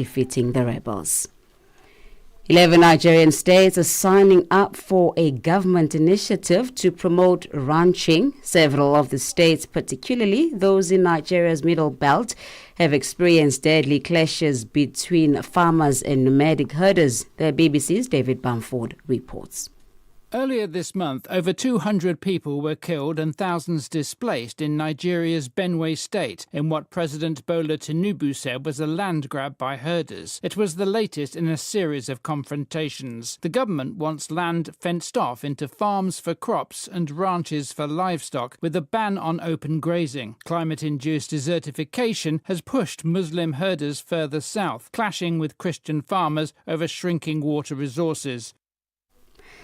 defeating the rebels. 11 Nigerian states are signing up for a government initiative to promote ranching. Several of the states, particularly those in Nigeria's middle belt, have experienced deadly clashes between farmers and nomadic herders. The BBC's David Bamford reports. Earlier this month, over 200 people were killed and thousands displaced in Nigeria's Benue state in what President Bola Tinubu said was a land grab by herders. It was the latest in a series of confrontations. The government wants land fenced off into farms for crops and ranches for livestock, with a ban on open grazing. Climate-induced desertification has pushed Muslim herders further south, clashing with Christian farmers over shrinking water resources.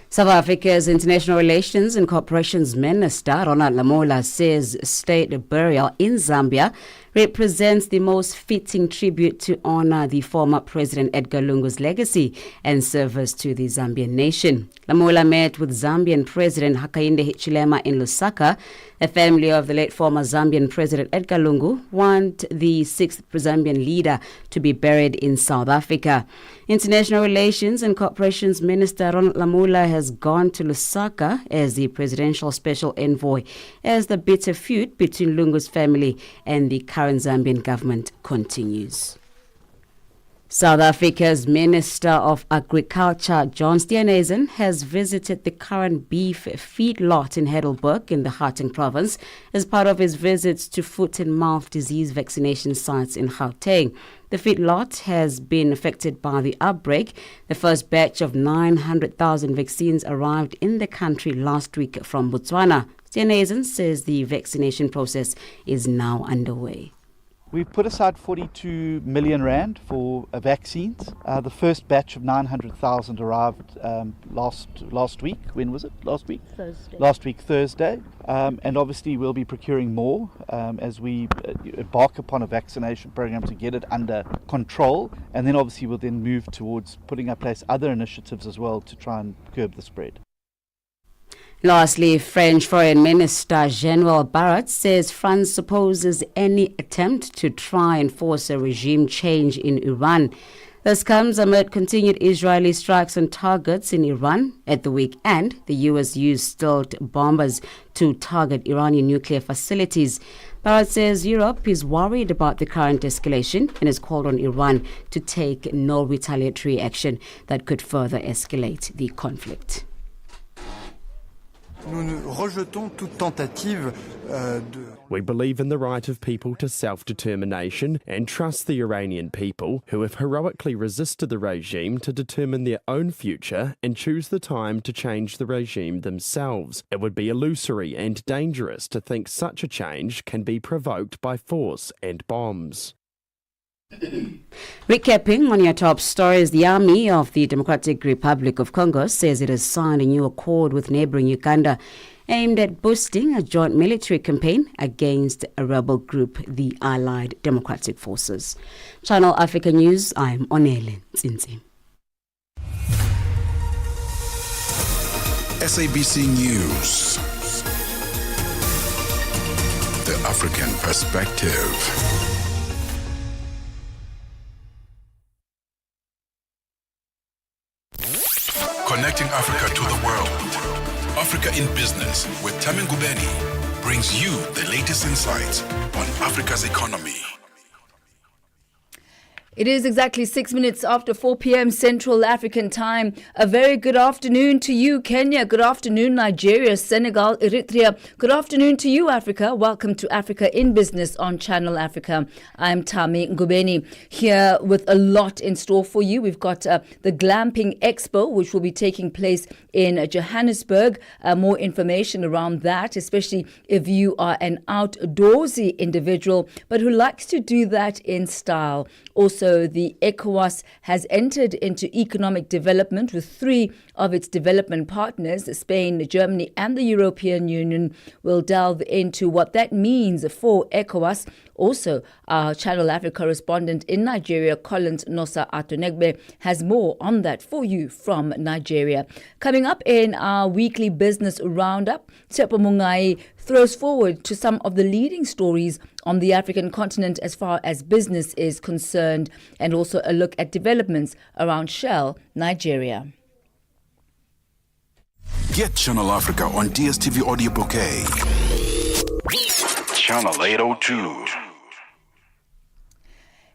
South Africa's International Relations and Cooperations Minister, Ronald Lamola, says state burial in Zambia represents the most fitting tribute to honor the former President Edgar Lungu's legacy and service to the Zambian nation. Lamola met with Zambian President Hakainde Hichilema in Lusaka. The family of the late former Zambian President Edgar Lungu want the sixth Zambian leader to be buried in South Africa. International Relations and Cooperations Minister Ronald Lamola has gone to Lusaka as the presidential special envoy as the bitter feud between Lungu's family and the current Zambian government continues. South Africa's Minister of Agriculture, John Steenhuisen, has visited the current beef feedlot in Heidelberg in the Gauteng province as part of his visits to foot and mouth disease vaccination sites in Gauteng. The feedlot has been affected by the outbreak. The first batch of 900,000 vaccines arrived in the country last week from Botswana. Steenhuisen says the vaccination process is now underway. We've put aside 42 million rand for vaccines. The first batch of 900,000 arrived last week. When was it? Last week? Thursday. Last week, Thursday. And obviously we'll be procuring more as we embark upon a vaccination program to get it under control. And then obviously we'll then move towards putting in place other initiatives as well to try and curb the spread. Lastly, French Foreign Minister Jean-Noël Barrot says France opposes any attempt to try and force a regime change in Iran. This comes amid continued Israeli strikes on targets in Iran. At the weekend, the U.S. used stealth bombers to target Iranian nuclear facilities. Barrot says Europe is worried about the current escalation and has called on Iran to take no retaliatory action that could further escalate the conflict. We believe in the right of people to self-determination and trust the Iranian people, who have heroically resisted the regime, to determine their own future and choose the time to change the regime themselves. It would be illusory and dangerous to think such a change can be provoked by force and bombs. Recapping on your top stories, the Army of the Democratic Republic of Congo says it has signed a new accord with neighboring Uganda aimed at boosting a joint military campaign against a rebel group, the Allied Democratic Forces. Channel Africa News, I'm Onele Tsinzi. SABC News, the African perspective. Connecting Africa to the world. Africa in Business with Thami Ngubeni brings you the latest insights on Africa's economy. It is exactly 6 minutes after 4 p.m. Central African time. A very good afternoon to you, Kenya. Good afternoon, Nigeria, Senegal, Eritrea. Good afternoon to you, Africa. Welcome to Africa in Business on Channel Africa. I'm Thami Ngubeni, here with a lot in store for you. We've got the Glamping Expo, which will be taking place in Johannesburg. More information around that, especially if you are an outdoorsy individual, but who likes to do that in style. Also, the ECOWAS has entered into economic development with three of its development partners, Spain, Germany, and the European Union. We'll delve into what that means for ECOWAS. Also, our Channel Africa correspondent in Nigeria, Collins Nosa Atonegbe, has more on that for you from Nigeria. Coming up in our weekly business roundup, Tsepo Mungai throws forward to some of the leading stories on the African continent as far as business is concerned, and also a look at developments around Shell, Nigeria. Get Channel Africa on DSTV Audio Bouquet. Channel 802.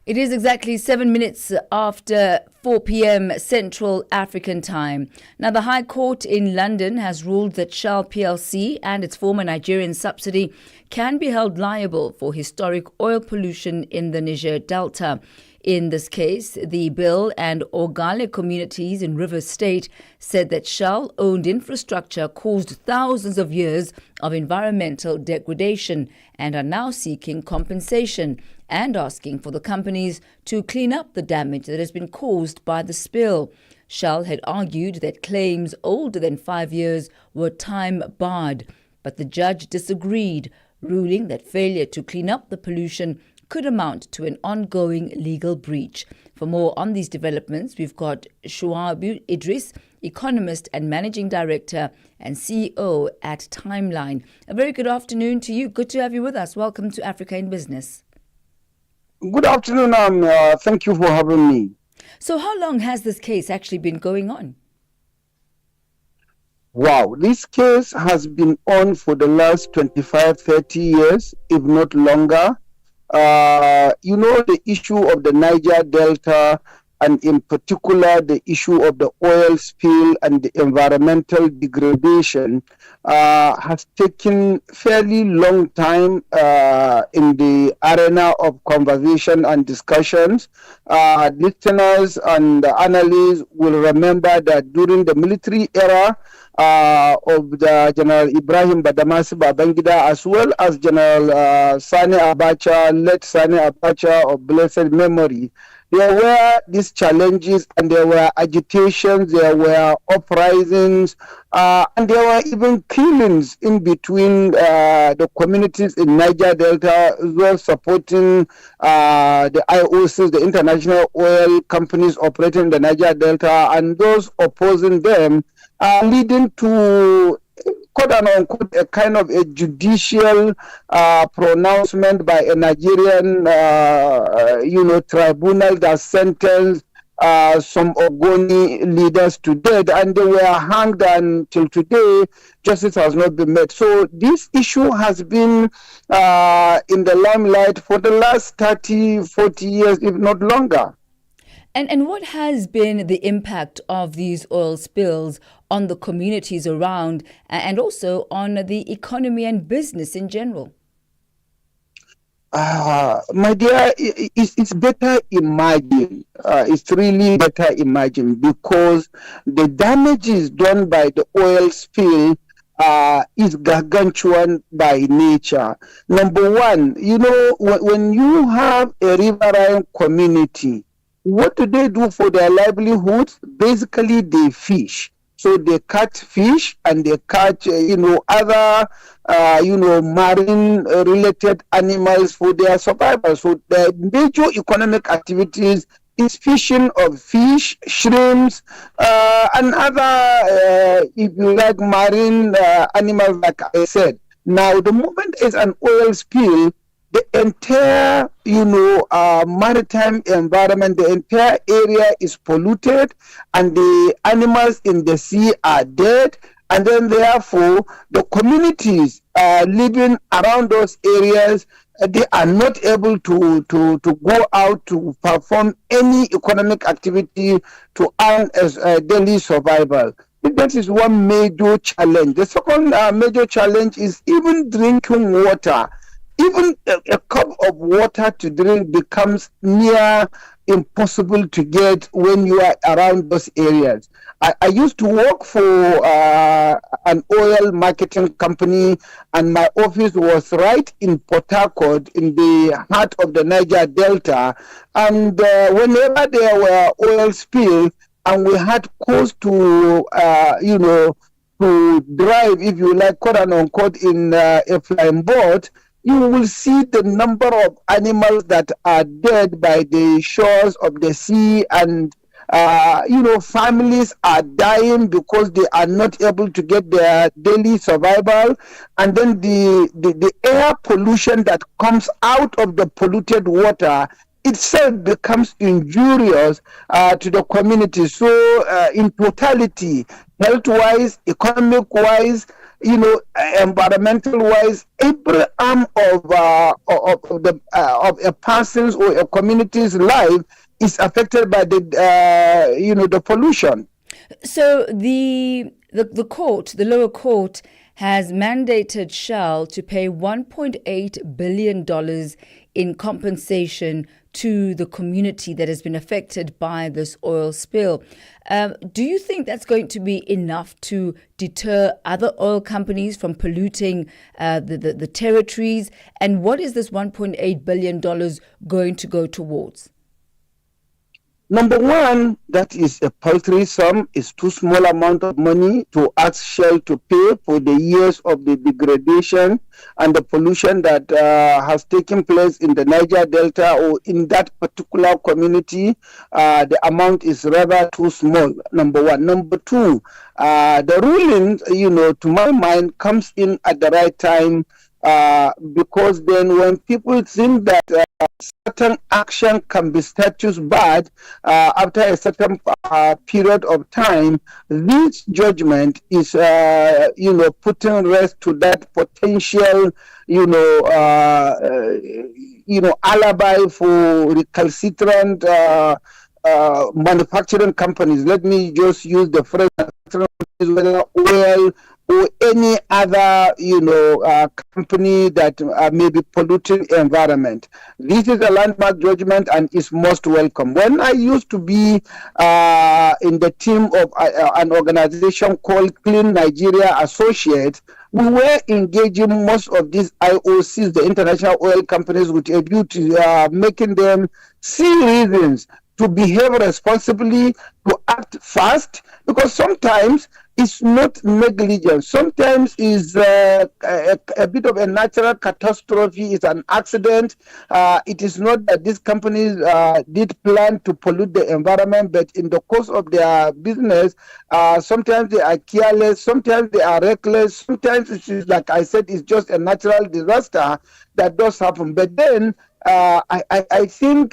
It is exactly 7 minutes after 4 p.m. Central African Time. Now, the High Court in London has ruled that Shell plc and its former Nigerian subsidy can be held liable for historic oil pollution in the Niger Delta. In this case, the Bill and Ogale communities in Rivers State said that Shell-owned infrastructure caused thousands of years of environmental degradation and are now seeking compensation and asking for the companies to clean up the damage that has been caused by the spill. Shell had argued that claims older than 5 years were time-barred, but the judge disagreed, ruling that failure to clean up the pollution could amount to an ongoing legal breach. For more on these developments, we've got Shuaib Idris, economist and managing director and CEO at Timeline. A very good afternoon to you. Good to have you with us. Welcome to Africa in Business. Good afternoon. Thank you for having me. So how long has this case actually been going on? Wow, this case has been on for the last 25, 30 years, if not longer. The issue of the Niger Delta, and in particular the issue of the oil spill and the environmental degradation has taken fairly long time in the arena of conversation and discussions. Listeners and analysts will remember that during the military era of the General Ibrahim Badamasi Babangida, as well as General Sani Abacha, late Sani Abacha of blessed memory, there were these challenges and there were agitations, there were uprisings, and there were even killings in between the communities in Niger Delta, as well supporting the IOCs, the international oil companies operating in the Niger Delta, and those opposing them, leading to quote unquote a kind of a judicial pronouncement by a Nigerian tribunal that sentenced some Ogoni leaders to death, and they were hanged, and till today justice has not been met. So this issue has been in the limelight for the last 30, 40 years, if not longer. And what has been the impact of these oil spills on the communities around and also on the economy and business in general? My dear, it's better imagine. It's really better imagine, because the damages done by the oil spill is gargantuan by nature. Number one, when you have a riverine community, what do they do for their livelihoods? Basically, they fish. So they catch fish and they catch, other, marine-related animals for their survival. So the major economic activities is fishing of fish, shrimps, and other, if you like, marine animals, like I said. Now, the moment is an oil spill, the entire, maritime environment, the entire area is polluted, and the animals in the sea are dead. And then, therefore, the communities living around those areas, they are not able to go out to perform any economic activity to earn a daily survival. That is one major challenge. The second major challenge is even drinking water. Even a cup of water to drink becomes near impossible to get when you are around those areas. I used to work for an oil marketing company, and my office was right in Port Harcourt, in the heart of the Niger Delta. And whenever there were oil spills, and we had cause to, to drive, if you like, quote unquote, in a flying boat, you will see the number of animals that are dead by the shores of the sea, and Families are dying because they are not able to get their daily survival. And then the air pollution that comes out of the polluted water itself becomes injurious to the community. So in totality, health-wise, economic-wise, environmental-wise, every arm of a person's or a community's life is affected by the pollution. So the lower court, has mandated Shell to pay $1.8 billion in compensation to the community that has been affected by this oil spill. Do you think that's going to be enough to deter other oil companies from polluting the territories? And what is this $1.8 billion going to go towards? Number one, that is a paltry sum. It's too small amount of money to ask Shell to pay for the years of the degradation and the pollution that has taken place in the Niger Delta or in that particular community. The amount is rather too small, number one. Number two, the ruling, to my mind, comes in at the right time because then when people think that certain action can be status bad after a certain period of time, this judgment is, putting rest to that potential, alibi for recalcitrant manufacturing companies. Let me just use the phrase, whether oil or any other, company that may be polluting the environment. This is a landmark judgment and is most welcome. When I used to be in the team of an organization called Clean Nigeria Associates, we were engaging most of these IOCs, the international oil companies, with a view to making them see reasons to behave responsibly, to act fast, because sometimes it's not negligence. Sometimes it's a bit of a natural catastrophe. It's an accident. It is not that these companies did plan to pollute the environment, but in the course of their business, sometimes they are careless, sometimes they are reckless, sometimes it is, like I said, it's just a natural disaster that does happen. But then I think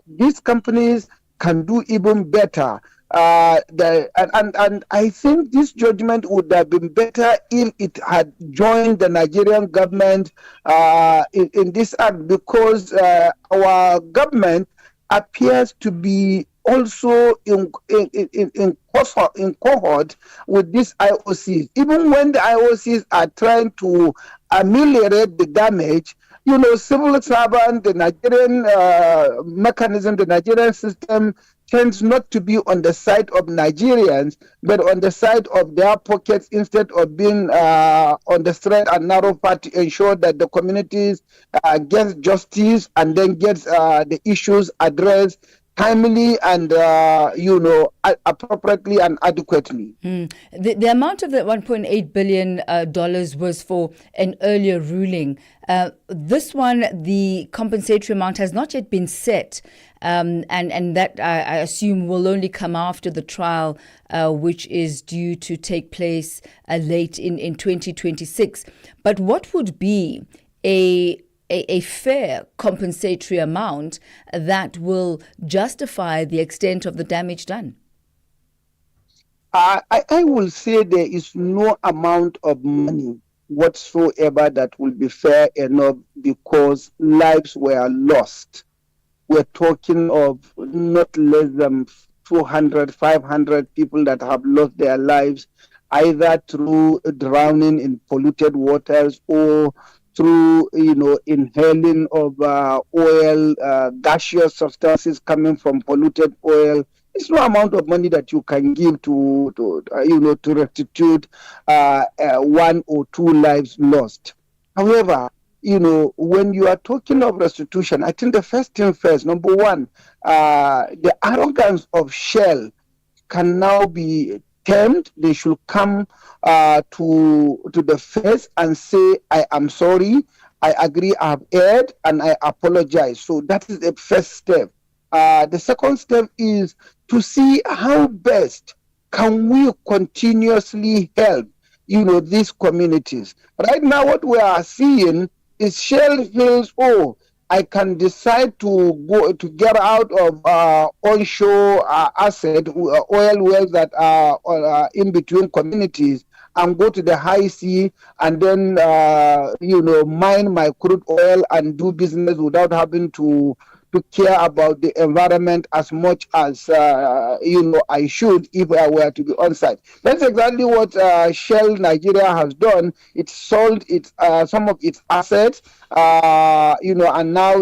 these companies can do even better. And I think this judgment would have been better if it had joined the Nigerian government in this act, because our government appears to be also in cohort with these IOCs. Even when the IOCs are trying to ameliorate the damage, civil servant, the Nigerian mechanism, the Nigerian system tends not to be on the side of Nigerians, but on the side of their pockets, instead of being on the straight and narrow path to ensure that the communities get justice and then get the issues addressed timely and, appropriately and adequately. The amount of the $1.8 billion was for an earlier ruling. This one, the compensatory amount has not yet been set. And that, I assume, will only come after the trial, which is due to take place late in 2026. But what would be a fair compensatory amount that will justify the extent of the damage done? I will say there is no amount of money whatsoever that will be fair enough, because lives were lost. We're talking of not less than 200, 500 people that have lost their lives, either through drowning in polluted waters or through, inhaling of oil, gaseous substances coming from polluted oil. It's no amount of money that you can give to restitute one or two lives lost. However, when you are talking of restitution, I think the first thing first, number one, the arrogance of Shell can now be termed. They should come to the face and say, I am sorry, I agree, I have erred, and I apologize. So that is the first step. The second step is to see how best can we continuously help, these communities. Right now, what we are seeing is Shell feels, I can decide to get out of onshore asset oil wells that are in between communities and go to the high sea and then mine my crude oil and do business without having to care about the environment as much as I should if I were to be on site. That's exactly what Shell Nigeria has done. It sold some of its assets, and now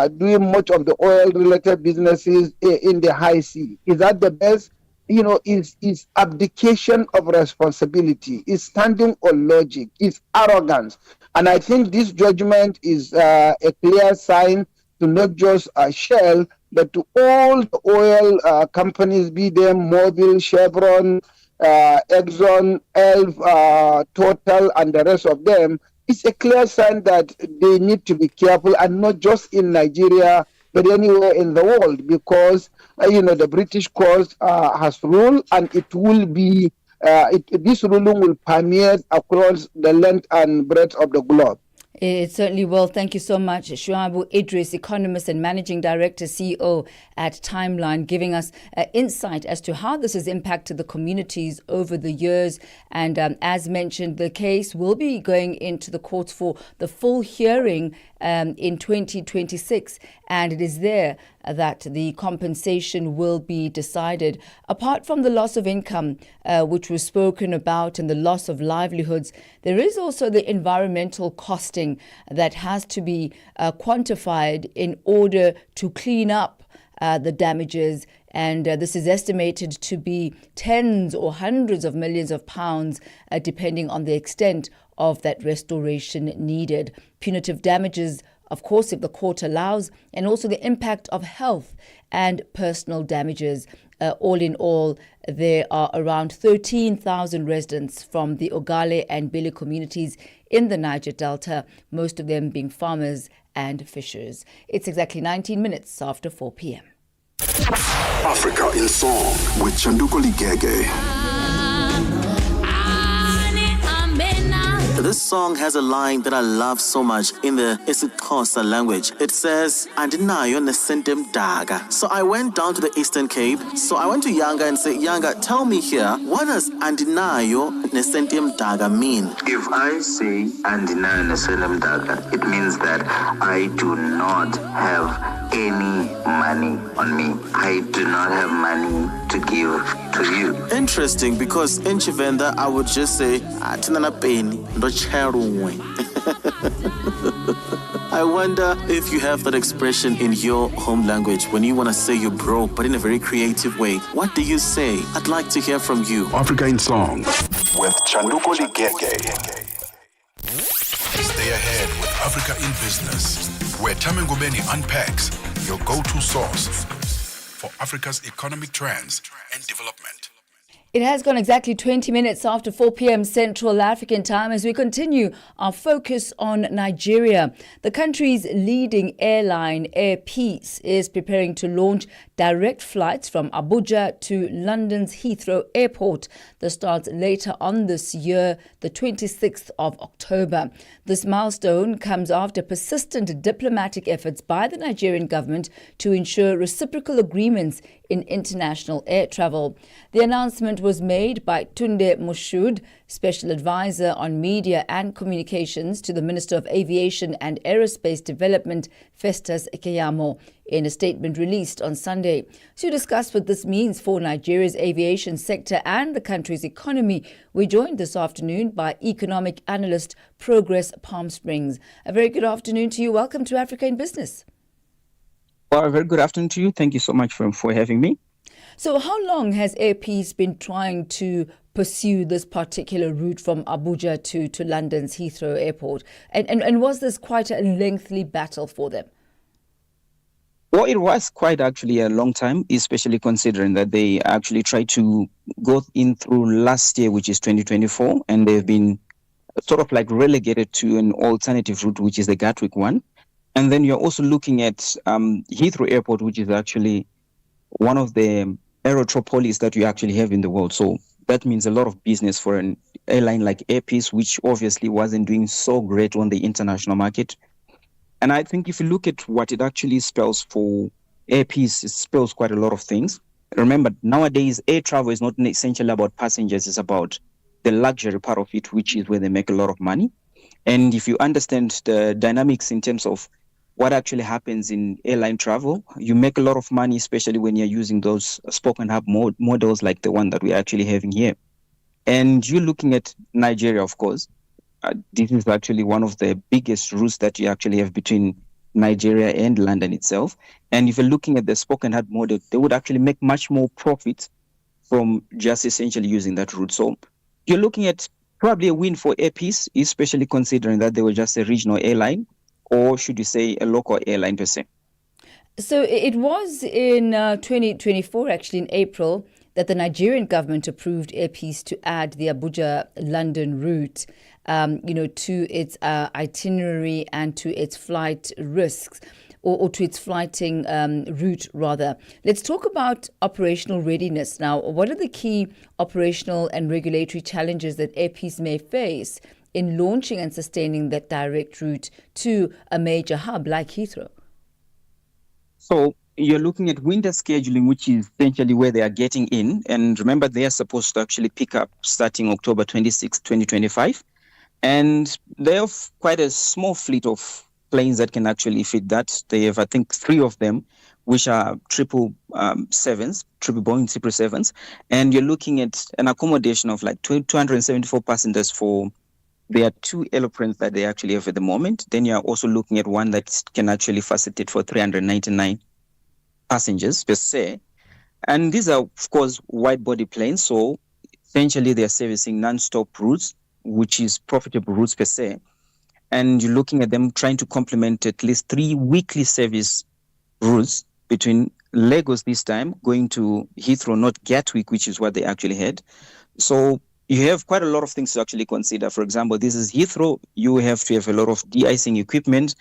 doing much of the oil-related businesses in the high sea. Is that the best? Is abdication of responsibility, is standing on logic, is arrogance. And I think this judgment is a clear sign to not just Shell, but to all the oil companies, be them Mobil, Chevron, Exxon, Elf, Total, and the rest of them. It's a clear sign that they need to be careful, and not just in Nigeria, but anywhere in the world, because the British cause has ruled, and it will be this ruling will permeate across the length and breadth of the globe. It certainly will. Thank you so much, Shuabu Idris, economist and managing director, CEO at Timeline, giving us insight as to how this has impacted the communities over the years. And as mentioned, the case will be going into the courts for the full hearing in 2026, and it is there that the compensation will be decided. Apart from the loss of income, which was spoken about, and the loss of livelihoods, there is also the environmental costing that has to be quantified in order to clean up the damages. And this is estimated to be tens or hundreds of millions of pounds, depending on the extent of that restoration needed. Punitive damages, of course, if the court allows, and also the impact of health and personal damages. All in all, there are around 13,000 residents from the Ogale and Bili communities in the Niger Delta, most of them being farmers and fishers. It's exactly 19 minutes after 4 p.m. Africa in Song with Chanduko Ligege. This song has a line that I love so much in the isiXhosa language. It says, Andinayo nesentem daga. So I went down to the Eastern Cape. So I went to Yanga and said, Yanga, tell me here, what does Andinayo nesentem daga mean? If I say Andinayo nesentem daga, it means that I do not have any money on me. I do not have money to give to you. Interesting, because in Chivenda, I would just say, Atinana peni, ndo cherumwe. I wonder if you have that expression in your home language when you want to say you're broke, but in a very creative way. What do you say? I'd like to hear from you. Africa in Song with Chanduko Ligege. Stay ahead with Africa in Business, where Thami Ngubeni unpacks your go-to source for Africa's economic trends and development. It has gone exactly 20 minutes after 4 p.m. Central African time as we continue our focus on Nigeria. The country's leading airline, Air Peace, is preparing to launch direct flights from Abuja to London's Heathrow Airport. That starts later on this year, the 26th of October. This milestone comes after persistent diplomatic efforts by the Nigerian government to ensure reciprocal agreements in international air travel. The announcement was made by Tunde Moshood, Special Advisor on Media and Communications to the Minister of Aviation and Aerospace Development, Festus Ekeyamo, in a statement released on Sunday. To discuss what this means for Nigeria's aviation sector and the country's economy, we're joined this afternoon by economic analyst Progress Palm Springs. A very good afternoon to you. Welcome to Africa in Business. Well, a very good afternoon to you. Thank you so much for having me. So how long has Air Peace been trying to pursue this particular route from Abuja to London's Heathrow Airport? And was this quite a lengthy battle for them? Well, it was quite actually a long time, especially considering that they actually tried to go in through last year, which is 2024, and they've been sort of like relegated to an alternative route, which is the Gatwick one. And then you're also looking at Heathrow Airport, which is actually one of the aerotropolis that we actually have in the world. So that means a lot of business for an airline like Air Peace, which obviously wasn't doing so great on the international market. And I think if you look at what it actually spells for Air Peace, it spells quite a lot of things. Remember, nowadays, air travel is not essentially about passengers, it's about the luxury part of it, which is where they make a lot of money. And if you understand the dynamics in terms of what actually happens in airline travel, you make a lot of money, especially when you're using those spoke and hub models like the one that we're actually having here. And you're looking at Nigeria, of course. This is actually one of the biggest routes that you actually have between Nigeria and London itself. And if you're looking at the spoke and hub model, they would actually make much more profit from just essentially using that route. So you're looking at probably a win for Air Peace, especially considering that they were just a regional airline, or should you say a local airline per se. So it was in 2024, actually in April, that the Nigerian government approved Air Peace to add the Abuja-London route, to its itinerary and to its flight risks, or to its flighting route, rather. Let's talk about operational readiness now. What are the key operational and regulatory challenges that Air Peace may face in launching and sustaining that direct route to a major hub like Heathrow? So you're looking at winter scheduling, which is essentially where they are getting in. And remember, they are supposed to actually pick up starting October 26, 2025. And they have quite a small fleet of planes that can actually fit that. They have, I think, 3 of them, which are triple Boeing 777s. And you're looking at an accommodation of like 274 passengers for there are 2 aeroplanes that they actually have at the moment. Then you're also looking at one that can actually facilitate for 399 passengers per se. And these are, of course, wide-body planes. So essentially, they're servicing non-stop routes, which is profitable routes per se. And you're looking at them trying to complement at least 3 weekly service routes between Lagos this time, going to Heathrow, not Gatwick, which is what they actually had. So you have quite a lot of things to actually consider. For example, this is Heathrow. You have to have a lot of de-icing equipment.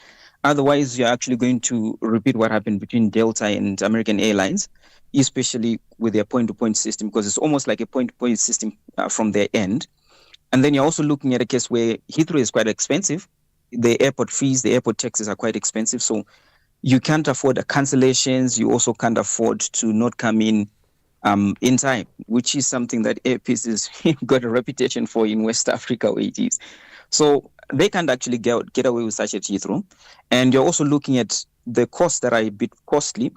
Otherwise, you're actually going to repeat what happened between Delta and American Airlines, especially with their point-to-point system, because it's almost like a point-to-point system from their end. And then you're also looking at a case where Heathrow is quite expensive. The airport fees, the airport taxes are quite expensive. So you can't afford the cancellations. You also can't afford to not come in time, which is something that Air Peace has got a reputation for in West Africa, where it is. So they can't actually get away with such at Heathrow. And you're also looking at the costs that are a bit costly,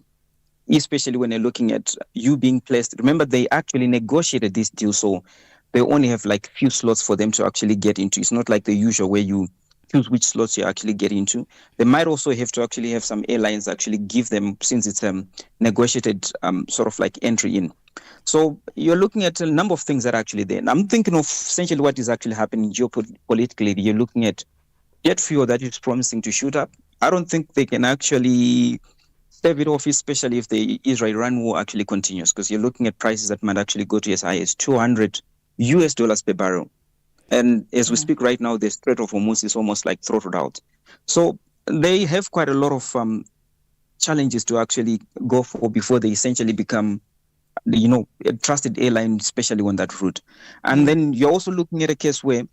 especially when you're looking at you being placed. Remember, they actually negotiated this deal, so they only have like few slots for them to actually get into. It's not like the usual where you choose which slots you actually get into. They might also have to actually have some airlines actually give them, since it's negotiated sort of like entry in. So you're looking at a number of things that are actually there. And I'm thinking of essentially what is actually happening geopolitically. You're looking at jet fuel that is promising to shoot up. I don't think they can actually stave it off, especially if the Israel-Iran war actually continues, because you're looking at prices that might actually go to as high as $200 per barrel. And as we speak right now, the Strait of Hormuz is almost like throttled out. So they have quite a lot of challenges to actually go for before they essentially become, a trusted airline, especially on that route. And then you're also looking at a case where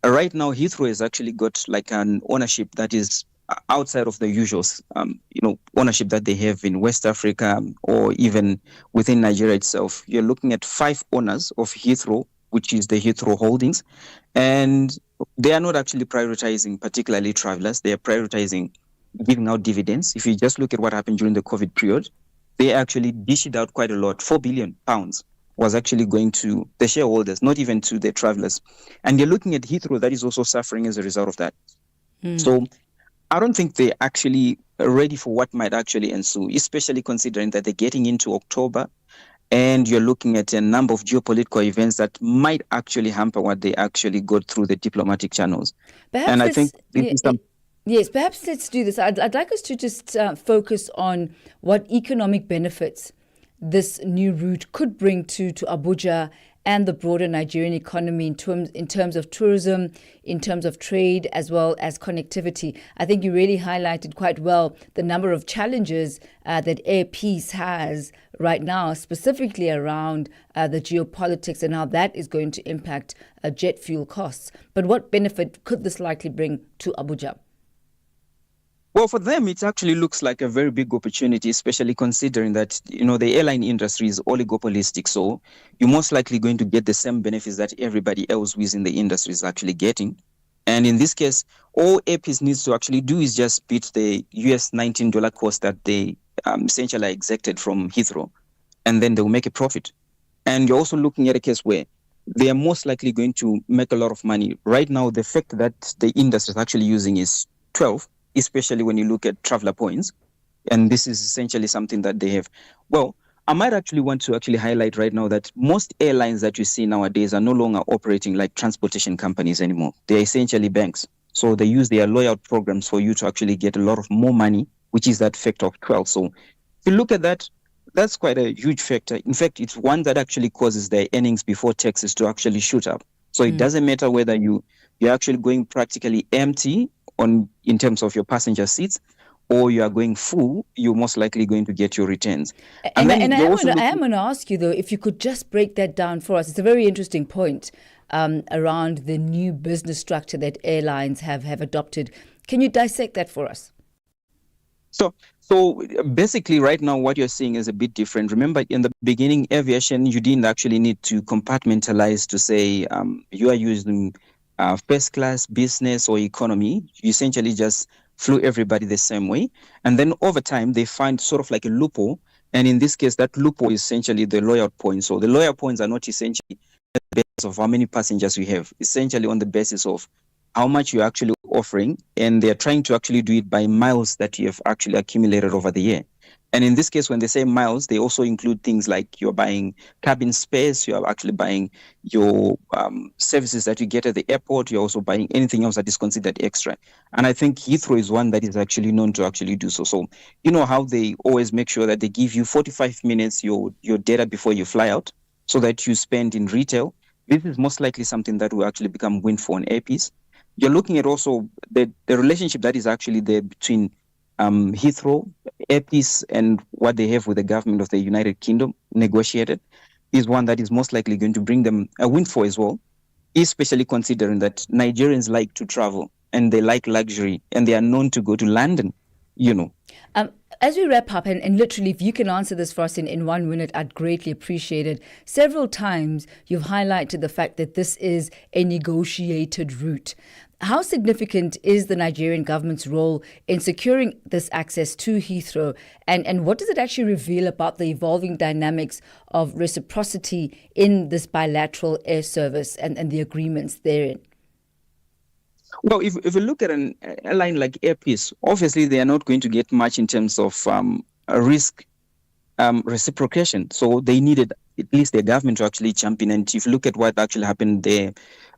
right now Heathrow has actually got like an ownership that is outside of the usual, ownership that they have in West Africa or even within Nigeria itself. You're looking at 5 owners of Heathrow, which is the Heathrow Holdings, and they are not actually prioritizing particularly travelers. They are prioritizing giving out dividends. If you just look at what happened during the COVID period, they actually dished out quite a lot. £4 billion was actually going to the shareholders, not even to the travelers. And you're looking at Heathrow that is also suffering as a result of that. So I don't think they're actually ready for what might actually ensue, especially considering that they're getting into October and you're looking at a number of geopolitical events that might actually hamper what they actually go through the diplomatic channels. Perhaps and I think yes, perhaps let's do this. I'd like us to just focus on what economic benefits this new route could bring to Abuja and the broader Nigerian economy in terms of tourism, in terms of trade, as well as connectivity. I think you really highlighted quite well the number of challenges that Air Peace has right now, specifically around the geopolitics and how that is going to impact jet fuel costs. But what benefit could this likely bring to Abuja? Well, for them, it actually looks like a very big opportunity, especially considering that, the airline industry is oligopolistic. So you're most likely going to get the same benefits that everybody else within the industry is actually getting. And in this case, all APs needs to actually do is just beat the US $19 cost that they essentially exacted from Heathrow, and then they'll make a profit. And you're also looking at a case where they are most likely going to make a lot of money. Right now, the fact that the industry is actually using is 12, especially when you look at traveler points. And this is essentially something that they have. Well, I might actually want to highlight right now that most airlines that you see nowadays are no longer operating like transportation companies anymore. They're essentially banks. So they use their loyout programs for you to actually get a lot of more money, which is that factor of 12. So if you look at that, that's quite a huge factor. In fact, it's one that actually causes their earnings before taxes to actually shoot up. So it doesn't matter whether you're actually going practically empty in terms of your passenger seats, or you are going full, you're most likely going to get your returns. And I am going to ask you, though, if you could just break that down for us. It's a very interesting point around the new business structure that airlines have adopted. Can you dissect that for us? So basically right now what you're seeing is a bit different. Remember, in the beginning, aviation, you didn't actually need to compartmentalize to say you are using first class, business, or economy. You essentially just flew everybody the same way. And then over time, they find sort of like a loophole. And in this case, that loophole is essentially the loyout points. So the loyout points are not essentially the basis of how many passengers you have, essentially on the basis of how much you're actually offering. And they're trying to actually do it by miles that you have actually accumulated over the year. And in this case, when they say miles, they also include things like you're buying cabin space, you're actually buying your services that you get at the airport, you're also buying anything else that is considered extra. And I think Heathrow is one that is actually known to actually do so. So you know how they always make sure that they give you 45 minutes your data before you fly out so that you spend in retail. This is most likely something that will actually become win for an airpiece. You're looking at also the relationship that is actually there between Heathrow, Airpeace, and what they have with the government of the United Kingdom negotiated is one that is most likely going to bring them a windfall as well, especially considering that Nigerians like to travel and they like luxury and they are known to go to London, As we wrap up, and literally if you can answer this for us in 1 minute, I'd greatly appreciate it. Several times you've highlighted the fact that this is a negotiated route. How significant is the Nigerian government's role in securing this access to Heathrow? And what does it actually reveal about the evolving dynamics of reciprocity in this bilateral air service and the agreements therein? Well, if you look at an airline like Airpeace, obviously they are not going to get much in terms of risk reciprocation. So they needed at least the government to actually jump in. And if you look at what actually happened there,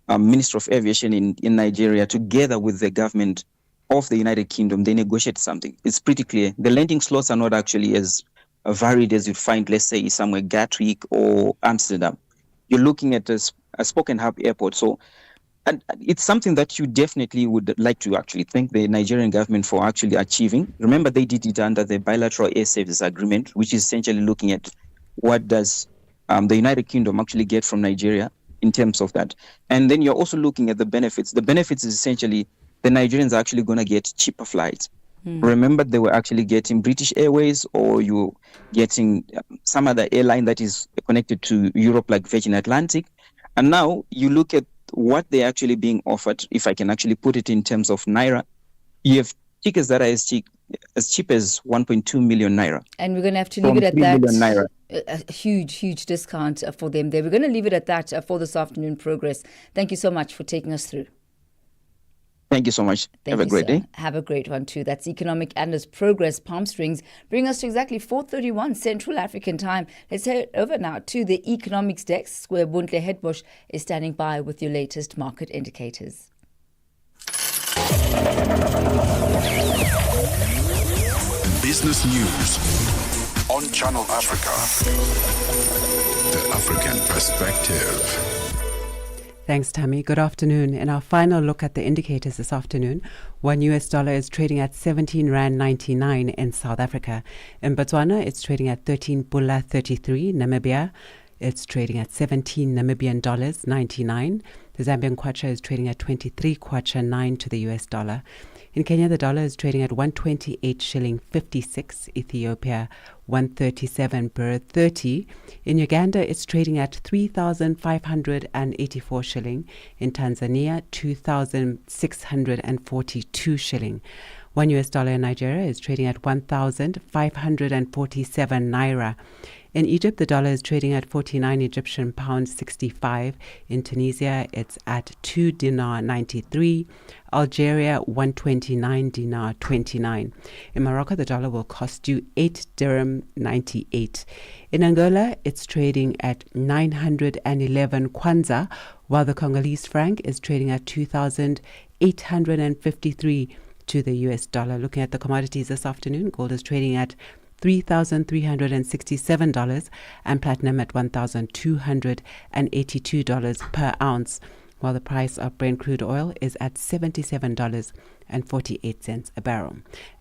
Minister of Aviation in Nigeria, together with the government of the United Kingdom, they negotiated something. It's pretty clear. The landing slots are not actually as varied as you'd find, let's say, somewhere Gatwick or Amsterdam. You're looking at a Spoken Hub airport. So and it's something that you definitely would like to actually thank the Nigerian government for actually achieving. Remember, they did it under the bilateral air service agreement, which is essentially looking at what does the United Kingdom actually get from Nigeria in terms of that. And then you're also looking at the benefits. The benefits is essentially the Nigerians are actually going to get cheaper flights. Remember, they were actually getting British Airways, or you're getting some other airline that is connected to Europe like Virgin Atlantic. And now you look at what they're actually being offered, if I can actually put it in terms of Naira. You have tickets that are as cheap as 1.2 million Naira. And we're going to have to leave it at that. Naira. A huge discount for them there. We're going to leave it at that for this afternoon progress. Thank you so much for taking us through. Thank you so much. Have a great day. Have a great one too. That's Economic Analyst Progress Palm Springs. Bring us to exactly 4:31 Central African Time. Let's head over now to the economics desk, where Buntle Hedbush is standing by with your latest market indicators. Business news on Channel Africa. The African Perspective. Thanks, Thami. Good afternoon. In our final look at the indicators this afternoon, $1 is trading at 17 Rand 99 in South Africa. In Botswana, it's trading at 13 Pula 33. Namibia, it's trading at 17 Namibian dollars 99. The Zambian kwacha is trading at 23 kwacha 9 to the US dollar. In Kenya, the dollar is trading at 128 shilling 56. Ethiopia, 137 birr 30. In Uganda, it's trading at 3,584 shilling. In Tanzania, 2,642 shilling. $1 in Nigeria is trading at 1,547 naira. In Egypt, the dollar is trading at 49 Egyptian pounds 65. In Tunisia, it's at 2 dinar 93. Algeria, 129 dinar 29. In Morocco, the dollar will cost you 8 dirham 98. In Angola, it's trading at 911 kwanza, while the Congolese franc is trading at 2,853 to the US dollar. Looking at the commodities this afternoon, gold is trading at $3,367 and platinum at $1,282 per ounce, while the price of Brent crude oil is at $77.48 a barrel.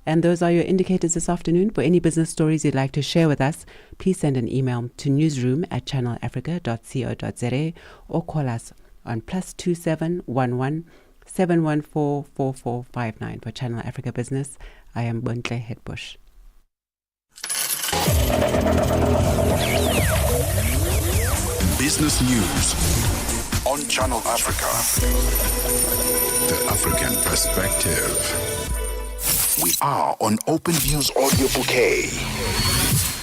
And those are your indicators this afternoon. For any business stories you'd like to share with us, please send an email to newsroom@channelafrica.co.za or call us on +2711 714 4459. For Channel Africa Business, I am Bontle Hetbush. Business news on Channel Africa. The African Perspective. We are on Open Views Audio Bouquet.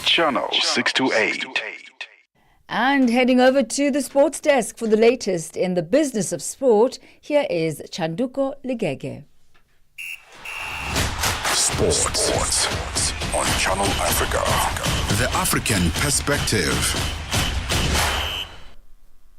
Channel 628. And heading over to the sports desk for the latest in the business of sport, here is Chanduko Ligege. Sports on Channel Africa. The African Perspective.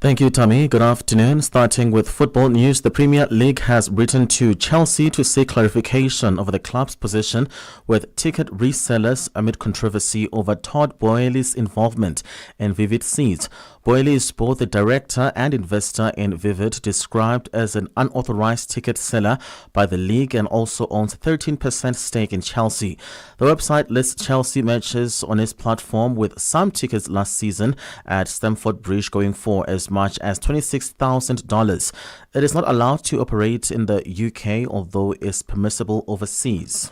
Thank you, Thami. Good afternoon. Starting with football news, the Premier League has written to Chelsea to seek clarification over the club's position with ticket resellers amid controversy over Todd Boehly's involvement in Vivid Seats. Boehly is both the director and investor in Vivid, described as an unauthorized ticket seller by the league, and also owns 13% stake in Chelsea. The website lists Chelsea matches on its platform, with some tickets last season at Stamford Bridge going for as much as $26,000. It is not allowed to operate in the UK, although it's permissible overseas.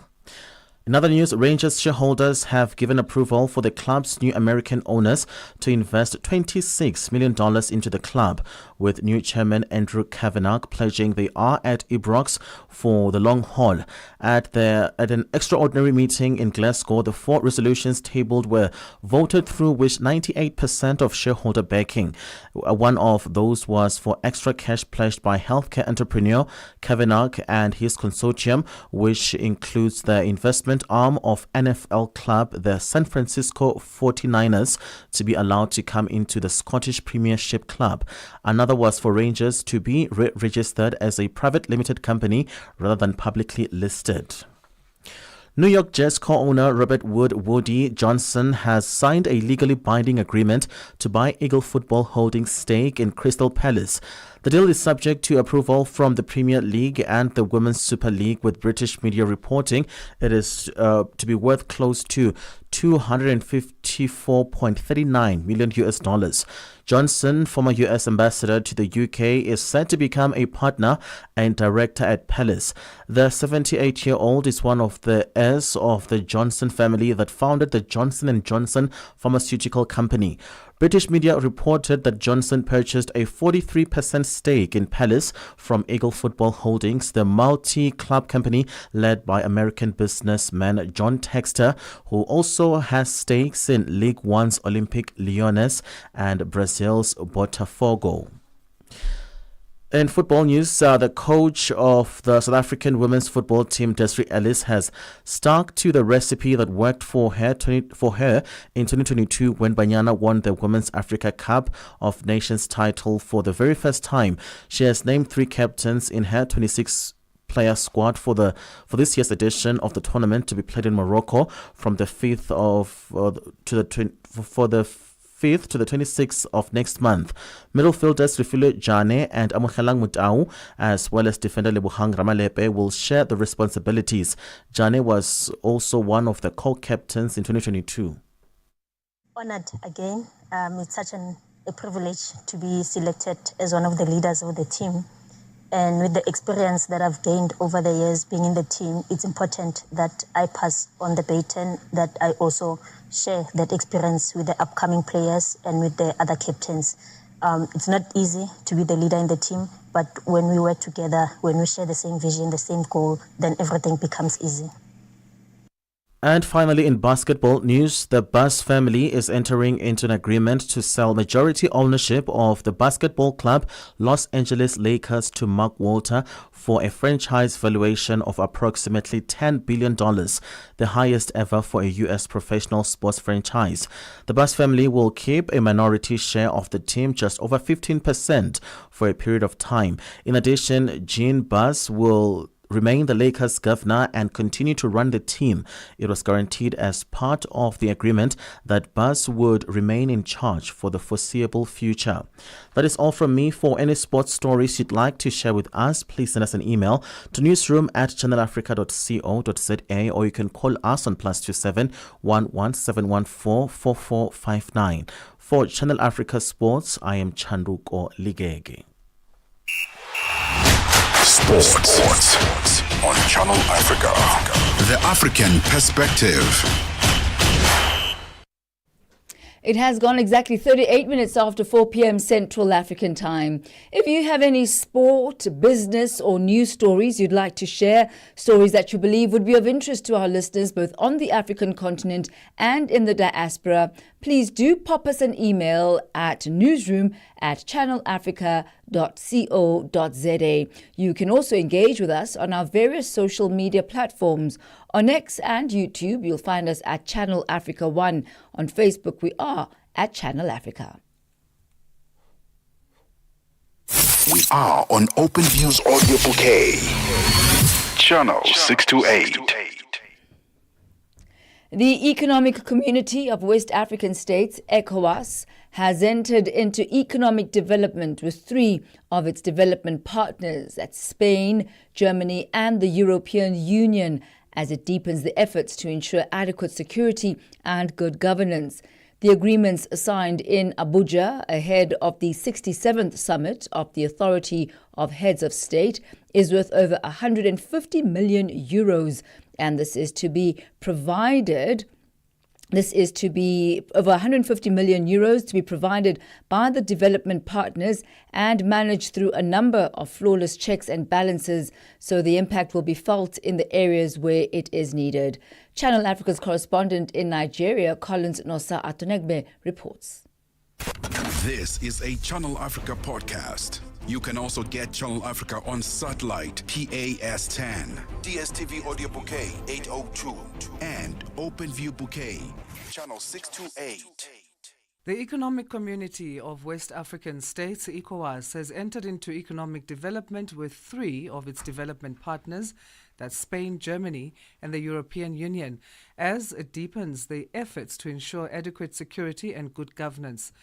In other news, Rangers shareholders have given approval for the club's new American owners to invest $26 million into the club, with new chairman Andrew Kavanagh pledging they are at Ibrox for the long haul. At an extraordinary meeting in Glasgow, the 4 resolutions tabled were voted through with 98% of shareholder backing. One of those was for extra cash pledged by healthcare entrepreneur Kavanagh and his consortium, which includes the investment arm of NFL club, the San Francisco 49ers, to be allowed to come into the Scottish Premiership club. Another was for Rangers to be registered as a private limited company rather than publicly listed. New York Jets co-owner Robert Woody Johnson has signed a legally binding agreement to buy Eagle Football Holdings' stake in Crystal Palace. The deal is subject to approval from the Premier League and the Women's Super League, with British media reporting it is to be worth close to $254.39 million US dollars. Johnson, former US ambassador to the UK, is set to become a partner and director at Palace. The 78-year-old is one of the heirs of the Johnson family that founded the Johnson & Johnson pharmaceutical company. British media reported that Johnson purchased a 43% stake in Palace from Eagle Football Holdings, the multi-club company led by American businessman John Textor, who also has stakes in League One's Olympic Lyonnais and Brazil's Botafogo. In football news, the coach of the South African women's football team, Desiree Ellis, has stuck to the recipe that worked for her in 2022 when Banyana won the Women's Africa Cup of Nations title for the very first time. She has named 3 captains in her 26 player squad for this year's edition of the tournament to be played in Morocco from the 5th to the 26th of next month. Midfielders Refilo Jane and Amohelang Mutau, as well as defender Lebohang Ramalepe, will share the responsibilities. Jane was also one of the co-captains in 2022. Honored again. It's such a privilege to be selected as one of the leaders of the team. And with the experience that I've gained over the years being in the team, it's important that I pass on the baton, that I also share that experience with the upcoming players and with the other captains. It's not easy to be the leader in the team, but when we work together, when we share the same vision, the same goal, then everything becomes easy. And finally, in basketball news, the Bus family is entering into an agreement to sell majority ownership of the basketball club Los Angeles Lakers to Mark Walter for a franchise valuation of approximately $10 billion, the highest ever for a U.S. professional sports franchise. The Bus family will keep a minority share of the team, just over 15%, for a period of time. In addition, Gene Bus will remain the Lakers governor and continue to run the team. It was guaranteed as part of the agreement that Buzz would remain in charge for the foreseeable future. That is all from me. For any sports stories you'd like to share with us, please send us an email to newsroom@channelafrica.co.za, or you can call us on +27 11714 4459. For Channel Africa Sports, I am Chanduko Ligege. Sports on Channel Africa. The African perspective. It has gone exactly 38 minutes after 4 p.m. Central African time. If you have any sport, business or news stories you'd like to share, stories that you believe would be of interest to our listeners both on the African continent and in the diaspora, please do pop us an email at newsroom@channelafrica.co.za. You can also engage with us on our various social media platforms. On X and YouTube, you'll find us at Channel Africa 1. On Facebook, we are at Channel Africa. We are on Open Views Audio Bouquet. Channel 628. The Economic Community of West African States, ECOWAS, has entered into economic development with 3 of its development partners, that's Spain, Germany and the European Union, as it deepens the efforts to ensure adequate security and good governance. The agreements signed in Abuja ahead of the 67th summit of the Authority of Heads of State is worth over 150 million euros, and this is to be over 150 million euros to be provided by the development partners and managed through a number of flawless checks and balances, so the impact will be felt in the areas where it is needed. Channel Africa's correspondent in Nigeria, Collins Nosa Atonegbe, reports. This is a Channel Africa podcast. You can also get Channel Africa on satellite, PAS10, DSTV Audio Bouquet 802, and OpenView Bouquet, Channel 628. The Economic Community of West African States, ECOWAS, has entered into economic development with 3 of its development partners, that's Spain, Germany, and the European Union, as it deepens the efforts to ensure adequate security and good governance.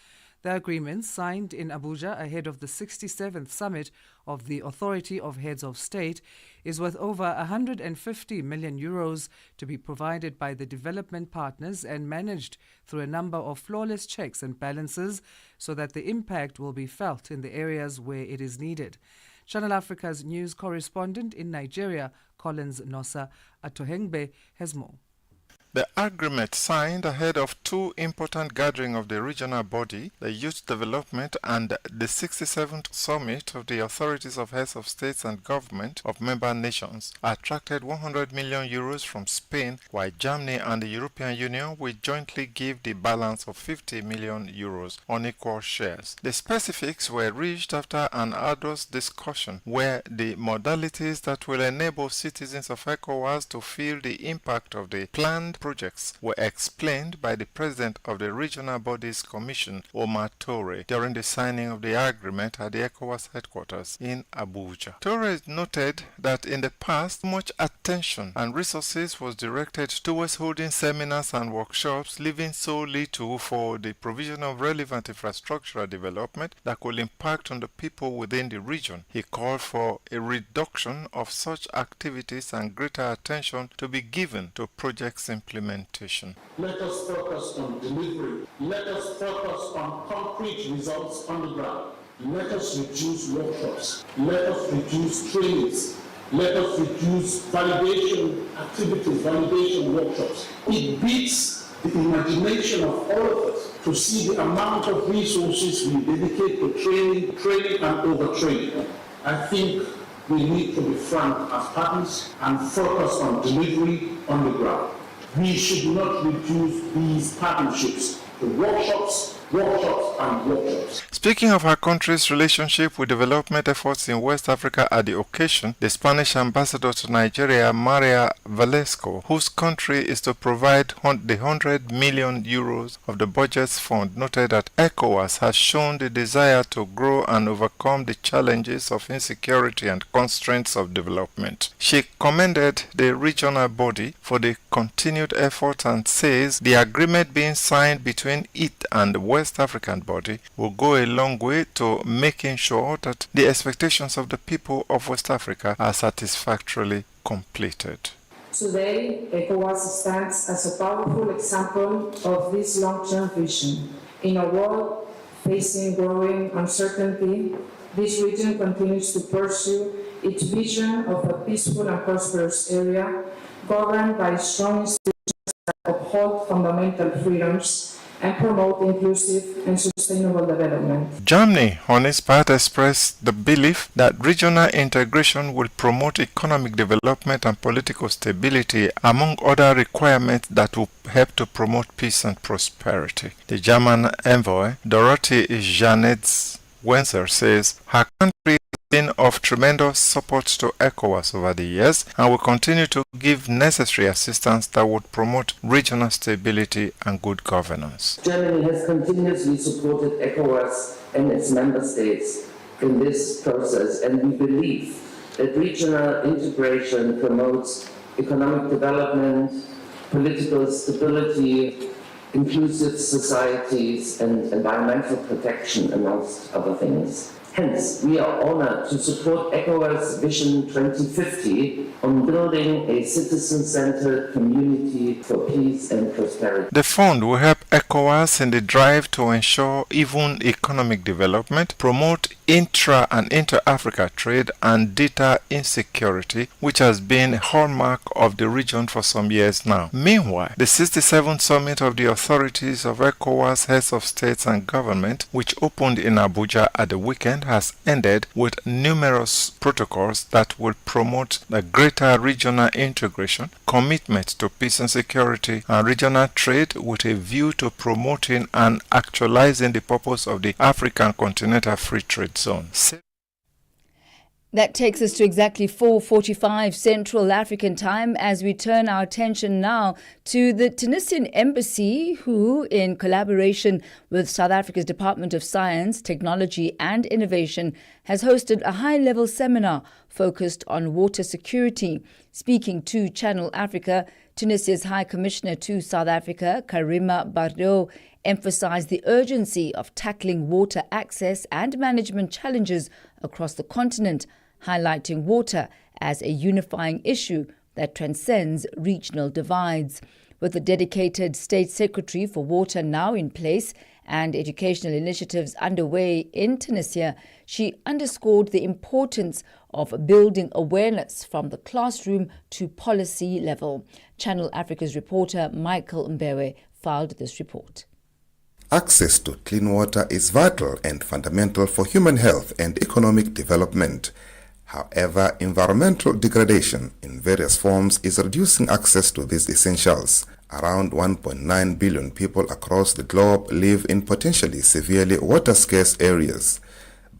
The agreement, signed in Abuja ahead of the 67th summit of the Authority of Heads of State, is worth over 150 million euros to be provided by the development partners and managed through a number of flawless checks and balances so that the impact will be felt in the areas where it is needed. Channel Africa's news correspondent in Nigeria, Collins Nosa Atohengbe, has more. The agreement signed ahead of 2 important gatherings of the regional body, the Youth Development and the 67th Summit of the Authorities of Heads of States and Government of Member Nations, attracted 100 million euros from Spain, while Germany and the European Union will jointly give the balance of 50 million euros on equal shares. The specifics were reached after an arduous discussion where the modalities that will enable citizens of ECOWAS to feel the impact of the planned projects were explained by the president of the Regional Bodies Commission, Omar Toure, during the signing of the agreement at the ECOWAS headquarters in Abuja. Toure noted that in the past, much attention and resources was directed towards holding seminars and workshops, leaving so little for the provision of relevant infrastructural development that could impact on the people within the region. He called for a reduction of such activities and greater attention to be given to projects implementation. Let us focus on delivery. Let us focus on concrete results on the ground. Let us reduce workshops. Let us reduce trainings. Let us reduce validation activities, validation workshops. It beats the imagination of all of us to see the amount of resources we dedicate to training and overtraining. I think we need to be frank as partners and focus on delivery on the ground. We should not reduce these partnerships to workshops, and workshops. Speaking of our country's relationship with development efforts in West Africa at the occasion, the Spanish ambassador to Nigeria, Maria Valesco, whose country is to provide the 100 million euros of the budget's fund, noted that ECOWAS has shown the desire to grow and overcome the challenges of insecurity and constraints of development. She commended the regional body for the continued effort and says the agreement being signed between it and the West African body will go a long way to making sure that the expectations of the people of West Africa are satisfactorily completed. Today, ECOWAS stands as a powerful example of this long-term vision. In a world facing growing uncertainty, this region continues to pursue its vision of a peaceful and prosperous area governed by strong institutions that uphold fundamental freedoms and promote inclusive and sustainable development. Germany, on its part, expressed the belief that regional integration will promote economic development and political stability, among other requirements that will help to promote peace and prosperity. The German envoy, Dorothee Janetz-Wenzer, says her country been of tremendous support to ECOWAS over the years and will continue to give necessary assistance that would promote regional stability and good governance. Germany has continuously supported ECOWAS and its member states in this process, and we believe that regional integration promotes economic development, political stability, inclusive societies, and environmental protection, amongst other things. Hence, we are honored to support ECOWAS Vision 2050 on building a citizen-centered community for peace and prosperity. The fund will help ECOWAS in the drive to ensure even economic development, promote intra- and inter-Africa trade, and deter insecurity, which has been a hallmark of the region for some years now. Meanwhile, the 67th Summit of the Authorities of ECOWAS Heads of States and Government, which opened in Abuja at the weekend, has ended with numerous protocols that will promote the greater regional integration, commitment to peace and security, and regional trade with a view to promoting and actualizing the purpose of the African Continental Free Trade Zone. That takes us to exactly 4:45 Central African Time as we turn our attention now to the Tunisian embassy, who, in collaboration with South Africa's Department of Science, Technology and Innovation, has hosted a high-level seminar focused on water security. Speaking to Channel Africa, Tunisia's High Commissioner to South Africa, Karima Bardot, emphasized the urgency of tackling water access and management challenges across the continent, highlighting water as a unifying issue that transcends regional divides. With a dedicated State Secretary for Water now in place and educational initiatives underway in Tunisia, she underscored the importance of building awareness from the classroom to policy level. Channel Africa's reporter Michael Mbewe filed this report. Access to clean water is vital and fundamental for human health and economic development. However, environmental degradation in various forms is reducing access to these essentials. Around 1.9 billion people across the globe live in potentially severely water-scarce areas.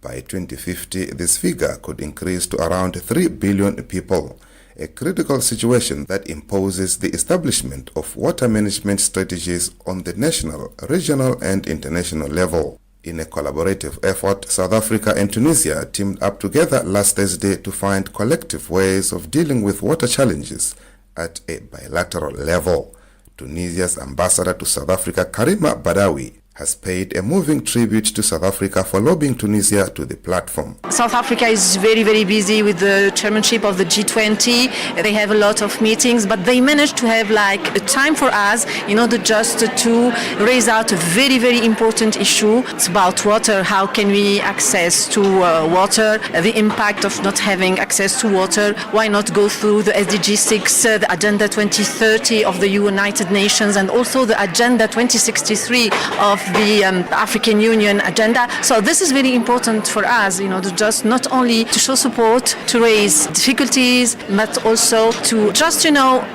By 2050, this figure could increase to around 3 billion people. a critical situation that imposes the establishment of water management strategies on the national, regional and international level. In a collaborative effort, South Africa and Tunisia teamed up together last Thursday to find collective ways of dealing with water challenges at a bilateral level. Tunisia's ambassador to South Africa, Karima Badawi, has paid a moving tribute to South Africa for lobbying Tunisia to the platform. South Africa is very, very busy with the chairmanship of the G20. They have a lot of meetings, but they managed to have like a time for us in order just to raise out a very, very important issue. It's about water. How can we access to water? The impact of not having access to water. Why not go through the SDG 6, the Agenda 2030 of the United Nations, and also the Agenda 2063 of the African Union agenda. So this is very important for us, to just not only to show support, to raise difficulties, but also to just,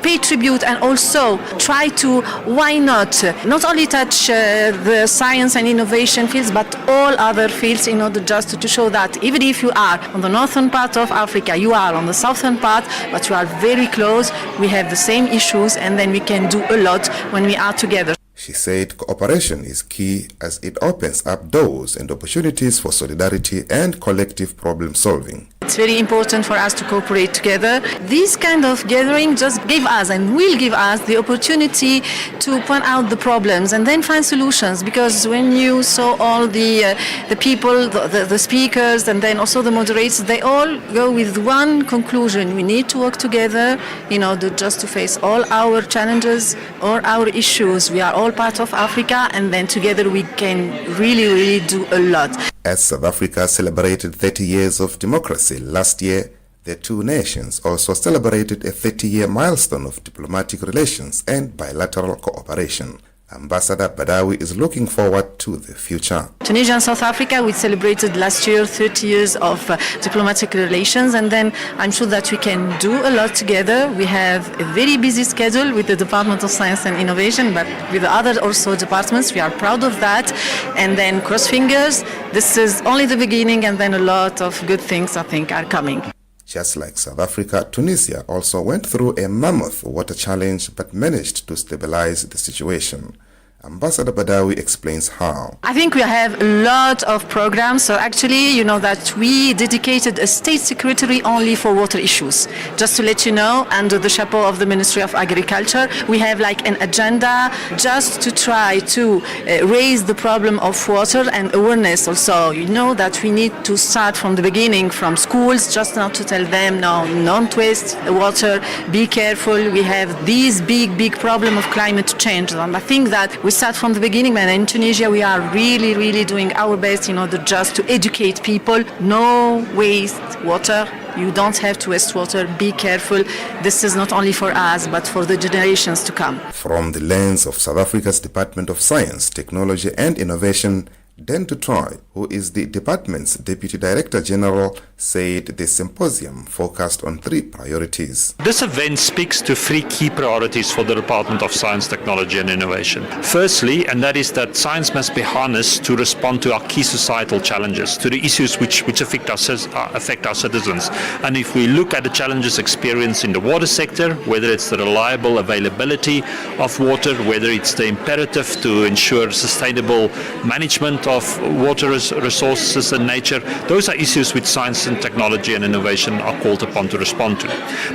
pay tribute and also try to, why not only touch the science and innovation fields, but all other fields in order just to show that even if you are on the northern part of Africa, you are on the southern part, but you are very close, we have the same issues, and then we can do a lot when we are together. She said cooperation is key as it opens up doors and opportunities for solidarity and collective problem solving. It's very important for us to cooperate together. This kind of gathering just gave us and will give us the opportunity to point out the problems and then find solutions, because when you saw all the people, the speakers, and then also the moderators, they all go with one conclusion. We need to work together in order just to face all our challenges or our issues. We are all part of Africa, and then together we can really, really do a lot. As South Africa celebrated 30 years of democracy last year, the two nations also celebrated a 30-year milestone of diplomatic relations and bilateral cooperation. Ambassador Badawi is looking forward to the future. Tunisia and South Africa, we celebrated last year 30 years of diplomatic relations, and then I'm sure that we can do a lot together. We have a very busy schedule with the Department of Science and Innovation, but with the other also departments. We are proud of that, and then cross fingers. This is only the beginning, and then a lot of good things I think are coming. Just like South Africa, Tunisia also went through a mammoth water challenge but managed to stabilize the situation. Ambassador Badawi explains how. I think we have a lot of programs. So actually, that we dedicated a state secretary only for water issues. Just to let you know, under the chapeau of the Ministry of Agriculture, we have like an agenda just to try to raise the problem of water and awareness also. That we need to start from the beginning, from schools, just not to tell them, no, don't waste water, be careful. We have this big problem of climate change. And I think that we start from the beginning, and in Tunisia we are really, really doing our best in order just to educate people. No waste water. You don't have to waste water. Be careful. This is not only for us, but for the generations to come. From the lens of South Africa's Department of Science, Technology and Innovation, Dan Troy, who is the department's Deputy Director General, said the symposium focused on 3 priorities. This event speaks to 3 key priorities for the Department of Science, Technology and Innovation. Firstly, and that is that science must be harnessed to respond to our key societal challenges, to the issues which affect our citizens. And if we look at the challenges experienced in the water sector, whether it's the reliable availability of water, whether it's the imperative to ensure sustainable management of water resources and nature, those are issues which science and technology and innovation are called upon to respond to.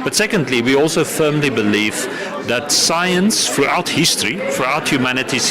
But secondly, we also firmly believe that science throughout history, throughout humanity's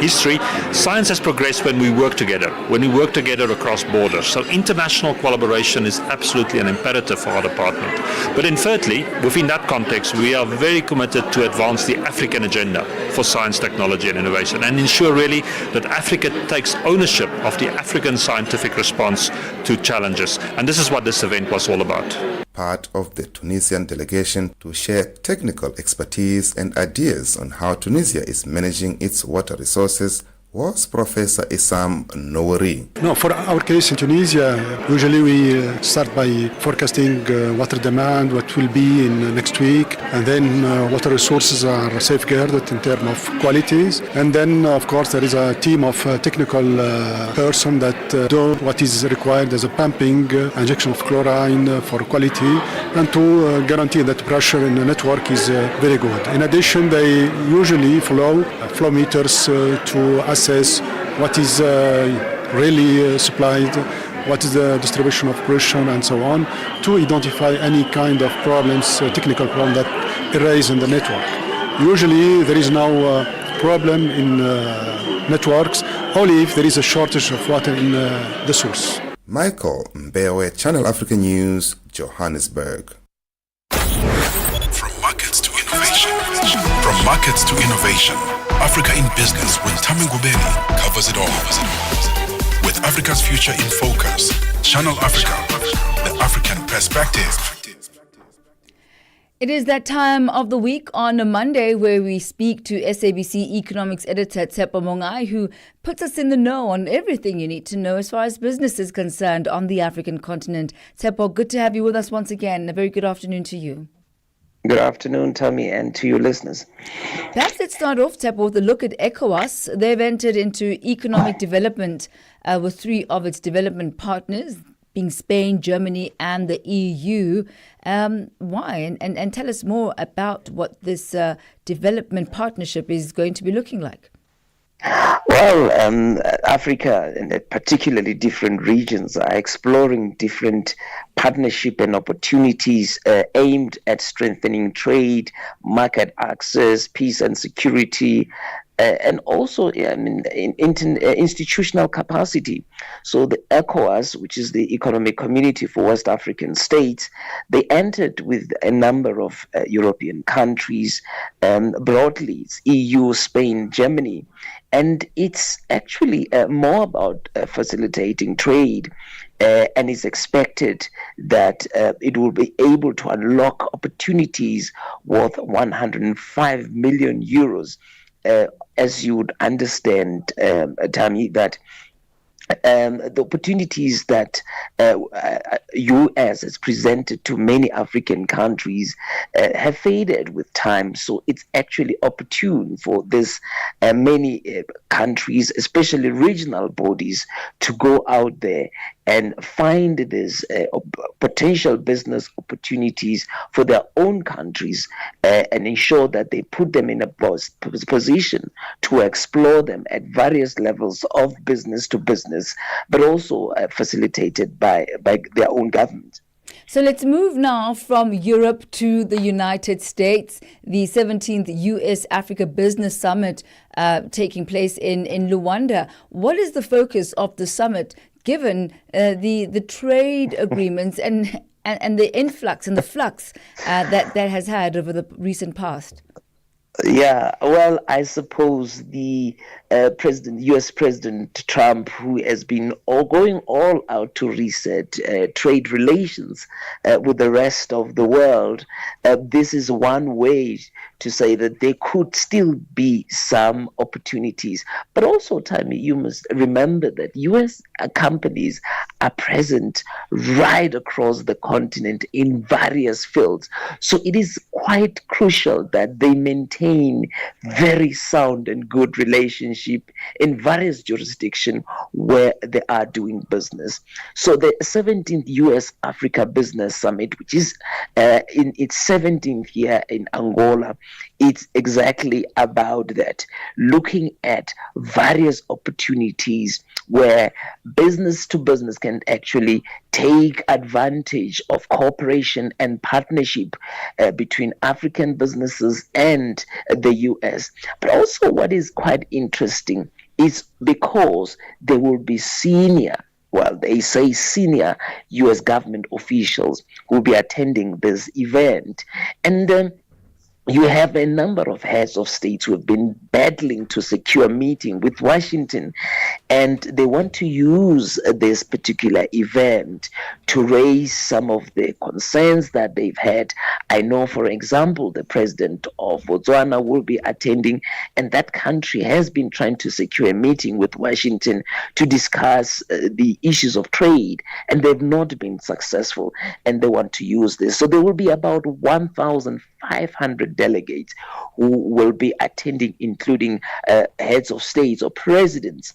history, science has progressed when we work together across borders. So international collaboration is absolutely an imperative for our department. But then thirdly, within that context, we are very committed to advance the African agenda for science, technology and innovation, and ensure really that Africa takes ownership of the African scientific response to challenges. And this is what this event was all about. Part of the Tunisian delegation to share technical expertise and ideas on how Tunisia is managing its water resources was Professor Issam Nouri. No, for our case in Tunisia, usually we start by forecasting water demand, what will be in next week, and then water resources are safeguarded in terms of qualities. And then, of course, there is a team of technical person that do what is required as a pumping, injection of chlorine for quality, and to guarantee that pressure in the network is very good. In addition, they usually follow flow meters to assess what is really supplied, what is the distribution of pressure, and so on, to identify any kind of problems, technical problem that arise in the network. Usually there is no problem in networks, only if there is a shortage of water in the source. Michael Mbewe, Channel Africa News, Johannesburg. From markets to innovation. From markets to innovation. Africa in Business with Thami Ngubeni covers it all. With Africa's future in focus, Channel Africa, the African perspective. It is that time of the week on a Monday where we speak to SABC Economics editor Tshepo Mongai, who puts us in the know on everything you need to know as far as business is concerned on the African continent. Tshepo, good to have you with us once again. A very good afternoon to you. Good afternoon, Thami, and to your listeners. Perhaps let's start off, Tshepo, with a look at ECOWAS. They've entered into economic development with three of its development partners, being Spain, Germany, and the EU. Why? And tell us more about what this development partnership is going to be looking like. Well, Africa, and particularly different regions, are exploring different partnership and opportunities aimed at strengthening trade, market access, peace and security, and also institutional capacity. So the ECOWAS, which is the Economic Community for West African States, they entered with a number of European countries, broadly it's EU, Spain, Germany, and it's actually more about facilitating trade. And it's expected that it will be able to unlock opportunities worth 105 million euros. As you would understand, Thami, that the opportunities that US has presented to many African countries have faded with time. So it's actually opportune for this many countries, especially regional bodies, to go out there and find these potential business opportunities for their own countries and ensure that they put them in a position to explore them at various levels of business to business, but also facilitated by their own government. So let's move now from Europe to the United States. The 17th US-Africa Business Summit taking place in Luanda. What is the focus of the summit, given the trade agreements and the influx and the flux that has had over the recent past? Yeah, well, I suppose the U.S. President Trump, who has been going all out to reset trade relations with the rest of the world, this is one way to say that there could still be some opportunities. But also, Thami, you must remember that U.S. companies are present right across the continent in various fields. So it is quite crucial that they maintain very sound and good relationship in various jurisdictions where they are doing business. So the 17th US Africa Business Summit, which is in its 17th year in Angola, it's exactly about that, looking at various opportunities where business to business can actually take advantage of cooperation and partnership between African businesses and the US. But also what is quite interesting is because there will be senior US government officials who will be attending this event. And you have a number of heads of states who have been battling to secure a meeting with Washington, and they want to use this particular event to raise some of the concerns that they've had. I know, for example, the president of Botswana will be attending, and that country has been trying to secure a meeting with Washington to discuss the issues of trade, and they've not been successful, and they want to use this. So there will be about 1,500 delegates who will be attending, including heads of states or presidents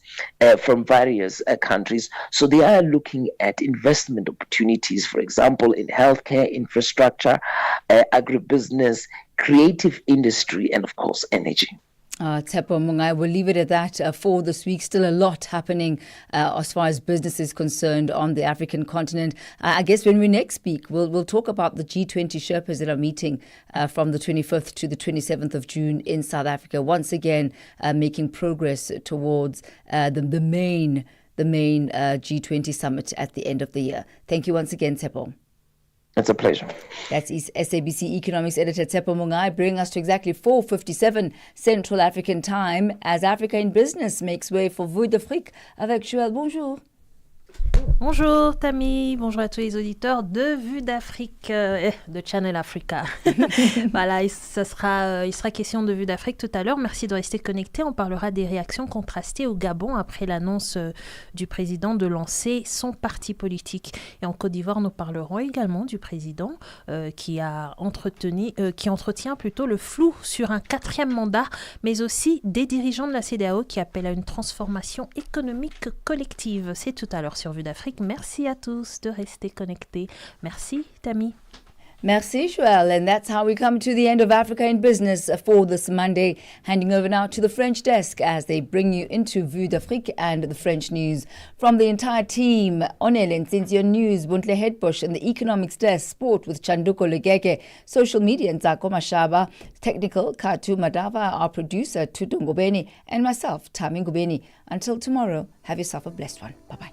from various countries. So they are looking at investment opportunities, for example, in healthcare, infrastructure, agribusiness, creative industry, and of course, energy. Tsepo Mungai, we'll leave it at that for this week. Still a lot happening as far as business is concerned on the African continent. I guess when we next speak, we'll talk about the G20 Sherpas that are meeting from the 25th to the 27th of June in South Africa. Once again, making progress towards the main G20 summit at the end of the year. Thank you once again, Tsepo. It's a pleasure. That's SABC Economics Editor Tsepo Mungai, bringing us to exactly 4:57 Central African Time as Africa in Business makes way for Vue d'Afrique avec Joël. Bonjour. Bonjour Thami, bonjour à tous les auditeurs de Vue d'Afrique, de Channel Africa. Voilà, il sera question de Vue d'Afrique tout à l'heure. Merci de rester connectés. On parlera des réactions contrastées au Gabon après l'annonce du président de lancer son parti politique. Et en Côte d'Ivoire, nous parlerons également du président qui entretient plutôt le flou sur un 4e mandat, mais aussi des dirigeants de la CEDEAO qui appellent à une transformation économique collective. C'est tout à l'heure sur Vue d'Afrique. Merci à tous de rester connectés. Merci, Thami. Merci, Joël. And that's how we come to the end of Africa in Business for this Monday. Handing over now to the French desk as they bring you into Vue d'Afrique and the French news. From the entire team, Onel and Cynthia News, Buntle Headbush, and the Economics Desk, Sport with Chanduko Legeke, Social Media, Nzako Mashaba, Technical, Katu Madava, our producer, Thami Ngubeni, and myself, Thami Ngubeni. Until tomorrow, have yourself a blessed one. Bye-bye.